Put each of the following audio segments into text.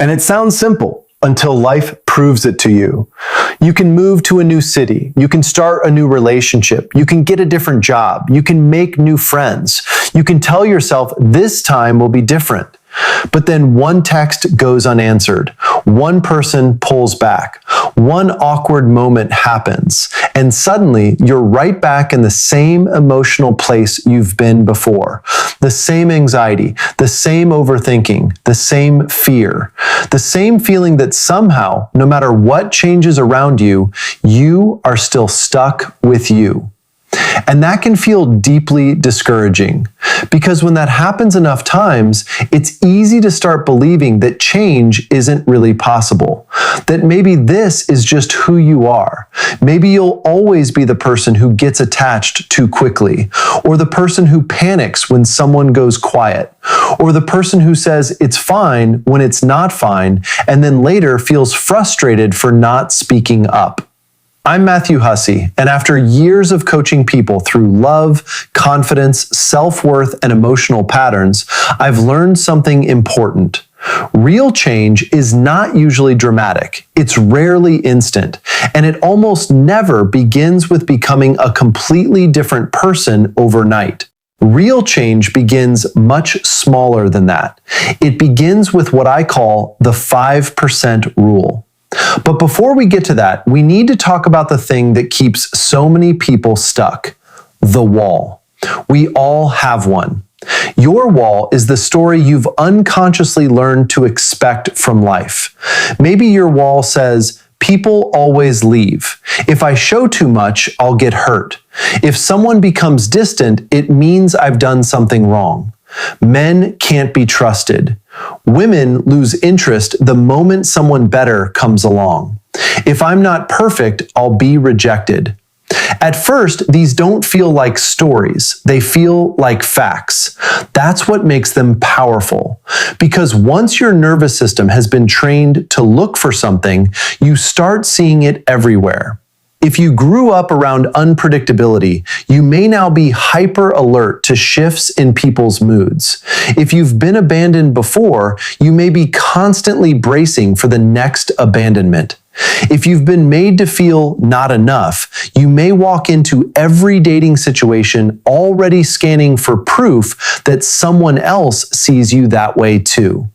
And it sounds simple until life proves it to you. You can move to a new city. You can start a new relationship. You can get a different job. You can make new friends. You can tell yourself this time will be different. But then one text goes unanswered. One person pulls back. One awkward moment happens. And suddenly you're right back in the same emotional place you've been before. The same anxiety, the same overthinking, the same fear, the same feeling that somehow, no matter what changes around you, you are still stuck with you. And that can feel deeply discouraging because when that happens enough times, it's easy to start believing that change isn't really possible, that maybe this is just who you are. Maybe you'll always be the person who gets attached too quickly, or the person who panics when someone goes quiet, or the person who says it's fine when it's not fine, and then later feels frustrated for not speaking up. I'm Matthew Hussey, and after years of coaching people through love, confidence, self-worth, and emotional patterns, I've learned something important. Real change is not usually dramatic. It's rarely instant, and it almost never begins with becoming a completely different person overnight. Real change begins much smaller than that. It begins with what I call the 5% rule. But before we get to that, we need to talk about the thing that keeps so many people stuck: the wall. We all have one. Your wall is the story you've unconsciously learned to expect from life. Maybe your wall says, "People always leave. If I show too much, I'll get hurt. If someone becomes distant, it means I've done something wrong. Men can't be trusted. Women lose interest the moment someone better comes along. If I'm not perfect, I'll be rejected." At first, these don't feel like stories. They feel like facts. That's what makes them powerful. Because once your nervous system has been trained to look for something, you start seeing it everywhere. If you grew up around unpredictability, you may now be hyper alert to shifts in people's moods. If you've been abandoned before, you may be constantly bracing for the next abandonment. If you've been made to feel not enough, you may walk into every dating situation already scanning for proof that someone else sees you that way too.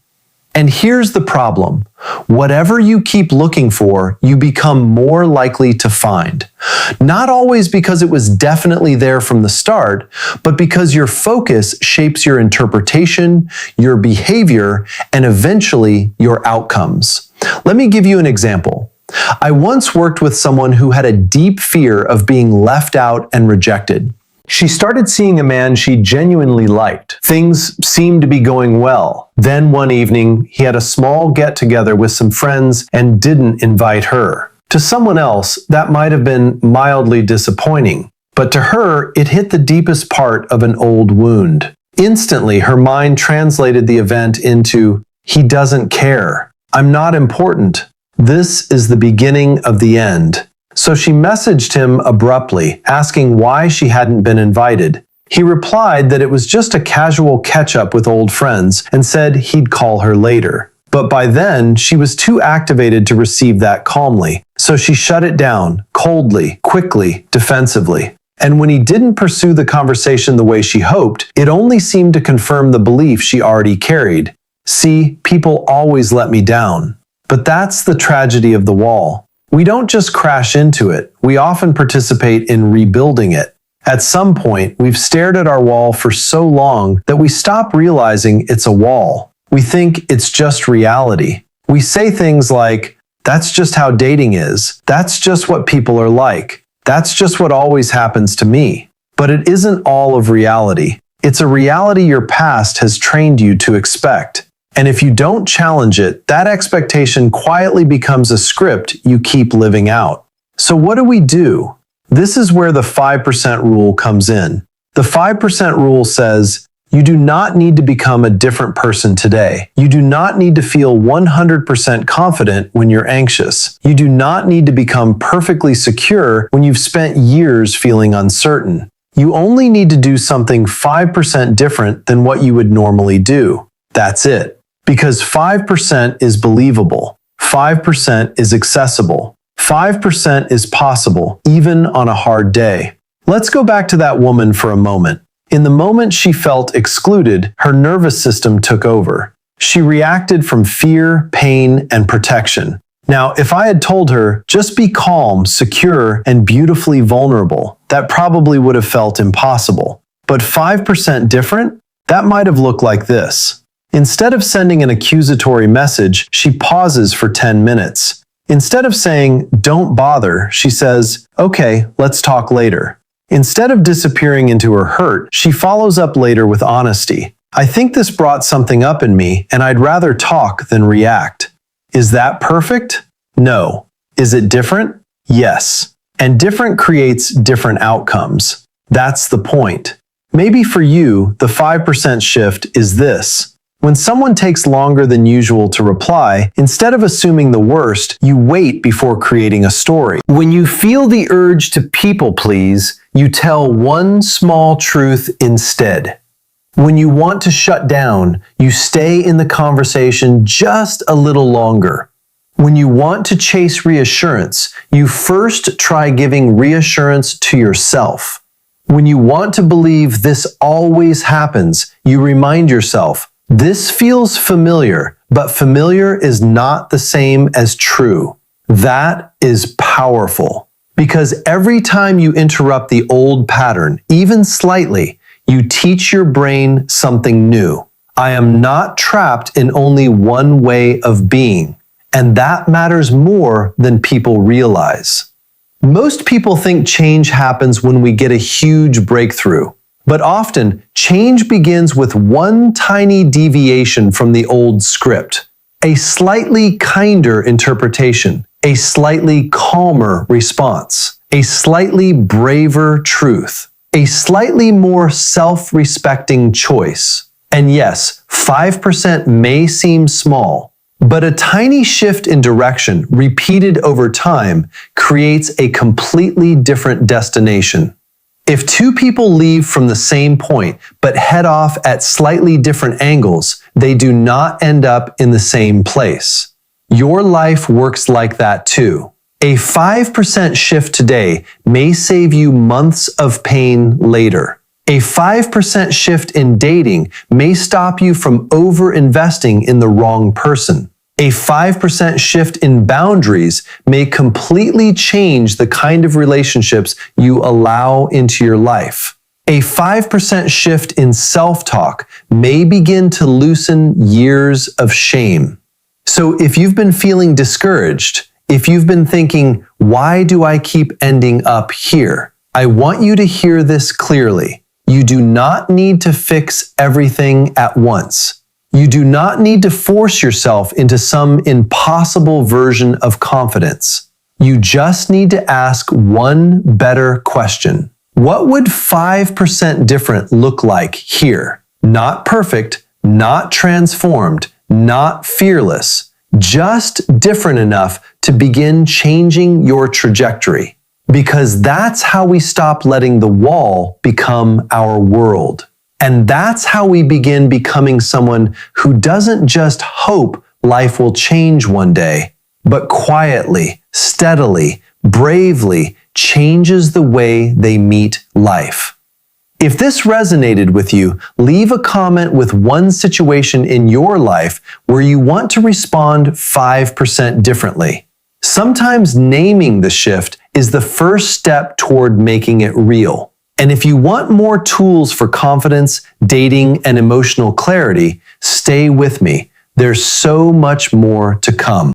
And here's the problem. Whatever you keep looking for, you become more likely to find. Not always because it was definitely there from the start, but because your focus shapes your interpretation, your behavior, and eventually your outcomes. Let me give you an example. I once worked with someone who had a deep fear of being left out and rejected. She started seeing a man she genuinely liked. Things seemed to be going well. Then one evening, he had a small get-together with some friends and didn't invite her. To someone else, that might have been mildly disappointing, but to her, it hit the deepest part of an old wound. Instantly, her mind translated the event into, "He doesn't care. I'm not important." This is the beginning of the end. So she messaged him abruptly, asking why she hadn't been invited. He replied that it was just a casual catch-up with old friends and said he'd call her later. But by then, she was too activated to receive that calmly, so she shut it down, coldly, quickly, defensively. And when he didn't pursue the conversation the way she hoped, it only seemed to confirm the belief she already carried. "See, people always let me down." But that's the tragedy of the wall. We don't just crash into it, we often participate in rebuilding it. At some point, we've stared at our wall for so long that we stop realizing it's a wall. We think it's just reality. We say things like, "That's just how dating is. That's just what people are like. That's just what always happens to me." But it isn't all of reality. It's a reality your past has trained you to expect. And if you don't challenge it, that expectation quietly becomes a script you keep living out. So what do we do? This is where the 5% rule comes in. The 5% rule says, you do not need to become a different person today. You do not need to feel 100% confident when you're anxious. You do not need to become perfectly secure when you've spent years feeling uncertain. You only need to do something 5% different than what you would normally do. That's it. Because 5% is believable. 5% is accessible. 5% is possible, even on a hard day. Let's go back to that woman for a moment. In the moment she felt excluded, her nervous system took over. She reacted from fear, pain, and protection. Now, if I had told her, just be calm, secure, and beautifully vulnerable, that probably would have felt impossible. But 5% different? That might have looked like this. Instead of sending an accusatory message, she pauses for 10 minutes. Instead of saying, don't bother, she says, okay, let's talk later. Instead of disappearing into her hurt, she follows up later with honesty. I think this brought something up in me, and I'd rather talk than react. Is that perfect? No. Is it different? Yes. And different creates different outcomes. That's the point. Maybe for you, the 5% shift is this. When someone takes longer than usual to reply, instead of assuming the worst, you wait before creating a story. When you feel the urge to people please, you tell one small truth instead. When you want to shut down, you stay in the conversation just a little longer. When you want to chase reassurance, you first try giving reassurance to yourself. When you want to believe this always happens, you remind yourself, this feels familiar, but familiar is not the same as true. That is powerful. Because every time you interrupt the old pattern, even slightly, you teach your brain something new. I am not trapped in only one way of being, and that matters more than people realize. Most people think change happens when we get a huge breakthrough, but often change begins with one tiny deviation from the old script, a slightly kinder interpretation, a slightly calmer response, a slightly braver truth, a slightly more self-respecting choice. And yes, 5% may seem small, but a tiny shift in direction repeated over time creates a completely different destination. If two people leave from the same point but head off at slightly different angles, they do not end up in the same place. Your life works like that too. A 5% shift today may save you months of pain later. A 5% shift in dating may stop you from over-investing in the wrong person. A 5% shift in boundaries may completely change the kind of relationships you allow into your life. A 5% shift in self-talk may begin to loosen years of shame. So if you've been feeling discouraged, if you've been thinking, why do I keep ending up here? I want you to hear this clearly. You do not need to fix everything at once. You do not need to force yourself into some impossible version of confidence. You just need to ask one better question. What would 5% different look like here? Not perfect, not transformed, not fearless, just different enough to begin changing your trajectory. Because that's how we stop letting the wall become our world. And that's how we begin becoming someone who doesn't just hope life will change one day, but quietly, steadily, bravely changes the way they meet life. If this resonated with you, leave a comment with one situation in your life where you want to respond 5% differently. Sometimes naming the shift is the first step toward making it real. And if you want more tools for confidence, dating, and emotional clarity, stay with me. There's so much more to come.